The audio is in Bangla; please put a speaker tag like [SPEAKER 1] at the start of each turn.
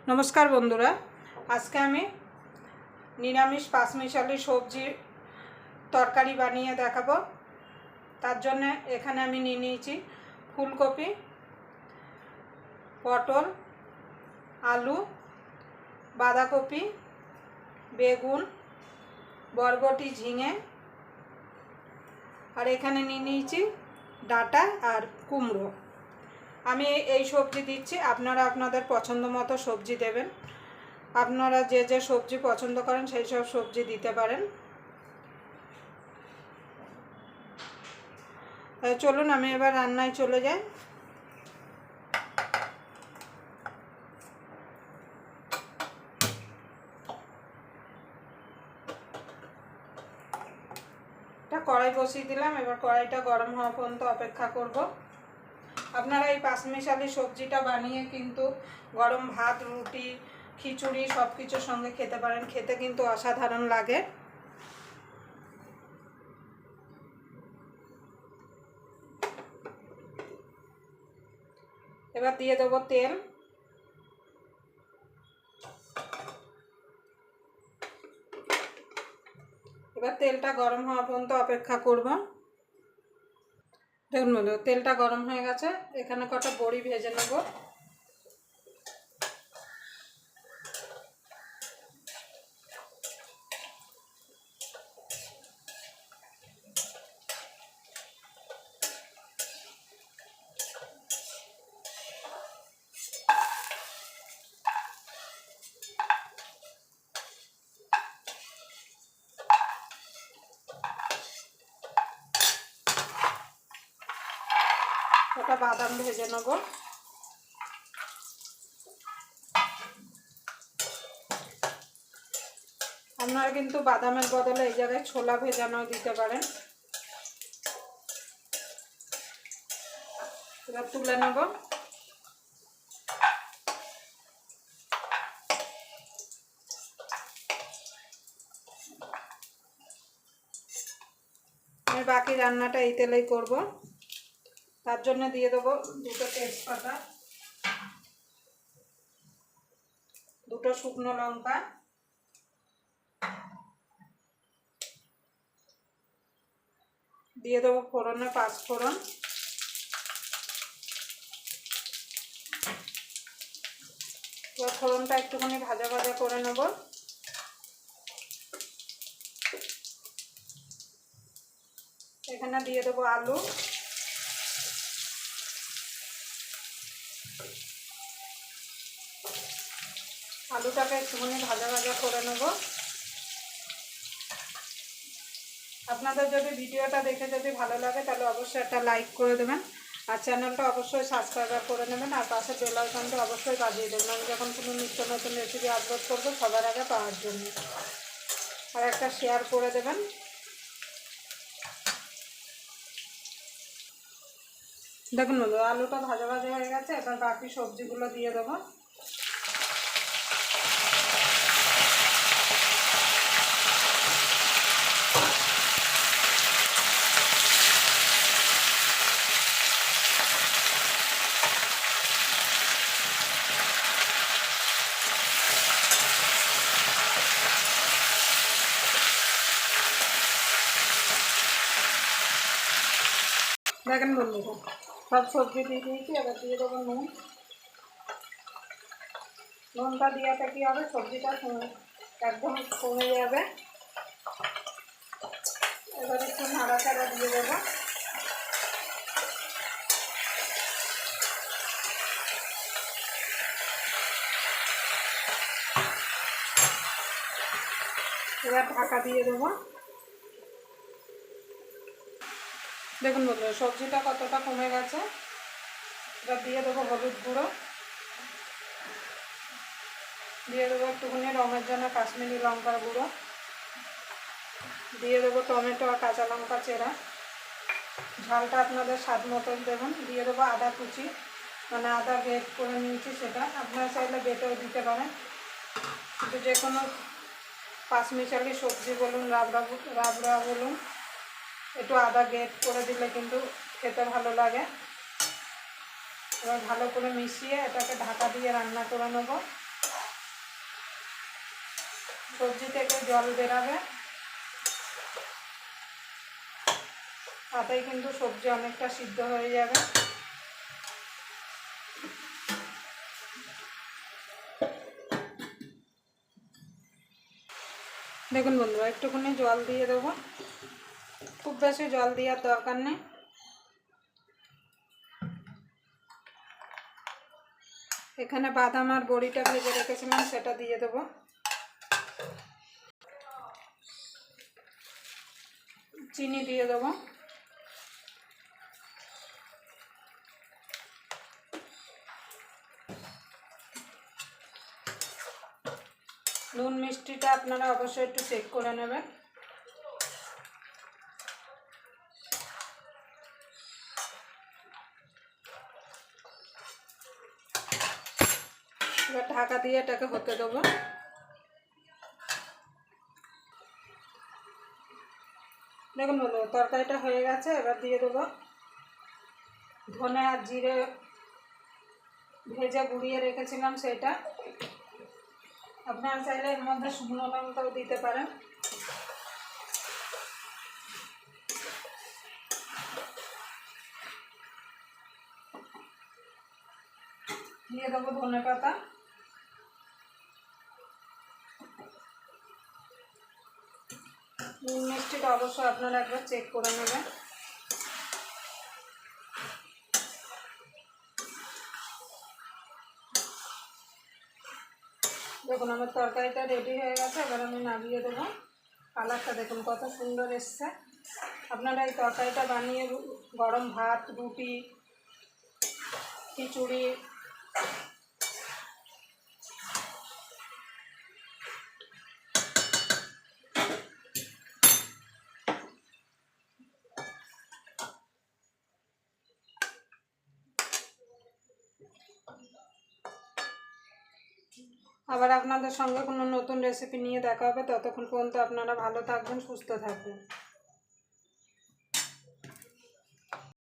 [SPEAKER 1] नमस्कार बंधुरा आज के आमी निरामिष पाँचमिशाली सब्जी तरकारी बानिए देखाबो। तार जन्य एखाने आमी निये निয়েছি फुलकपि, पटल, आलू, बाँधाकपि, बेगुन, बरबटी, झिंगे और एखाने निये निয়েছি डाटा और कुमड़ो। आमी এই সবজি দিচ্ছি, আপনারা আপনাদের পছন্দ মতো সবজি দেবেন। আপনারা যে যে সবজি পছন্দ করেন সেই সব সবজি দিতে পারেন। চলুন আমি এবার রান্নায় চলে যাই। এটা কড়াই বসিয়ে দিলাম, এবার কড়াইটা গরম হওয়া পর্যন্ত অপেক্ষা করব। আপনারা এই পাঁচমিশালি সবজিটা বানিয়ে কিন্তু গরম ভাত, রুটি, খিচুড়ি সব কিছুর সঙ্গে খেতে পারেন। খেতে কিন্তু অসাধারণ লাগে। এবার দিয়ে দেব তেল। এবার তেলটা গরম হওয়া পর্যন্ত অপেক্ষা করব। দেখুন বন্ধুরা, তেলটা গরম হয়ে গেছে। এখানে কটা বড়ি ভেজে নেব। কটা বাদাম ভেজে নেব। আপনারা কিন্তু বাদামের বদলে এই জায়গায় ছোলা ভেজানো দিতে পারেন। এবার তুলে নেব। আমি বাকি রান্নাটা এই তেলেই করব। তার জন্য দিয়ে দেবো দুটো তেজপাতা, দুটো শুকনো লঙ্কা, দিয়ে দেবো ফোড়নে 5 ফোড়ন, এবার ফোড়নটা একটুখানি ভাজা ভাজা করে নেব। এখানে দিয়ে দেবো আলু, আলুটাকে একটুখানি ভাজা ভাজা করে নেব। আপনাদের যদি ভিডিওটা দেখে যদি ভালো লাগে তাহলে অবশ্যই একটা লাইক করে দেবেন আর চ্যানেলটা অবশ্যই সাবস্ক্রাইব করে নেবেন আর পাশে বেল আইকনটা অবশ্যই বাজিয়ে দেবেন। আমি যখন কোনো নিত্য নতুন রেসিপি আপলোড করবো সবার আগে পাওয়ার জন্য। আর একটা শেয়ার করে দেবেন। দেখুন বন্ধু, আলুটা ভাজা ভাজা হয়ে গেছে। এবার বাকি সবজিগুলো দিয়ে দেবো। দেখেন বন্ধুরা, সব সবজি দিয়ে দিয়েছি। এবার দিয়ে দেবো নুন। নুনটা দেওয়াতে কী হবে, সবজিটা একদম কমে যাবে। এবার একটু নাড়াচাড়া দিয়ে দেবো। এবার ঢাকা দিয়ে দেবো। দেখুন বন্ধুরা, সবজিটা কতটা কমে গেছে। এবার দিয়ে দেবো হলুদ গুঁড়ো, দিয়ে দেবো একটুখানি রঙের জন্য কাশ্মীরি লঙ্কার গুঁড়ো, দিয়ে দেবো টমেটো আর কাঁচা লঙ্কা চেরা। ঝালটা আপনাদের স্বাদ মতন দেবেন। দিয়ে দেবো আদা কুচি, মানে আদা গ্রেট করে নিয়েছি সেটা। আপনারা চাইলে বেটেও দিতে পারেন, কিন্তু যে কোনো পাঁচমিশালি সবজি বলুন, রাবড়া বলুন, একটু আদা গ্রেট করে দিলে কিন্তু খেতে ভালো লাগে। এবার ভালো করে মিশিয়ে এটাকে ঢাকা দিয়ে রান্না করে নেব। সবজি থেকে জল বেরাবে, তাতেই কিন্তু সবজি অনেকটা সিদ্ধ হয়ে যাবে। দেখুন বন্ধুরা, একটুখানি জল দিয়ে দেবো, খুব বেশি জল দেওয়ার দরকার নেই। এখানে বাদাম আর বড়িটা ভেজে রেখেছিলাম, সেটা দিয়ে দেবো। চিনি দিয়ে দেবো। নুন মিষ্টিটা আপনারা অবশ্যই একটু চেক করে নেবেন। এবার ঢাকা দিয়ে এটাকে হতে দেবো। দেখুন বন্ধু, তরকারিটা হয়ে গেছে। এবার দিয়ে দেবো ধনে আর জিরে ভেজে গুঁড়িয়ে রেখেছিলাম সেটা। আপনারা চাইলে এর মধ্যে শুকনো লঙ্কাও দিতে পারেন। দিয়ে দেবো ধনে পাতা। নুন মিষ্টিটা অবশ্যই আপনারা একবার চেক করে নেবেন। দেখুন আমার তরকারিটা রেডি হয়ে গেছে। এবার আমি নামিয়ে দেবো। কালারটা দেখুন কত সুন্দর এসছে। আপনারা এই তরকারিটা বানিয়ে গরম ভাত, রুটি, খিচুড়ি, আবার আপনাদের সঙ্গে কোনো নতুন রেসিপি নিয়ে দেখা হবে। ততক্ষণ পর্যন্ত আপনারা ভালো থাকবেন, সুস্থ থাকবেন।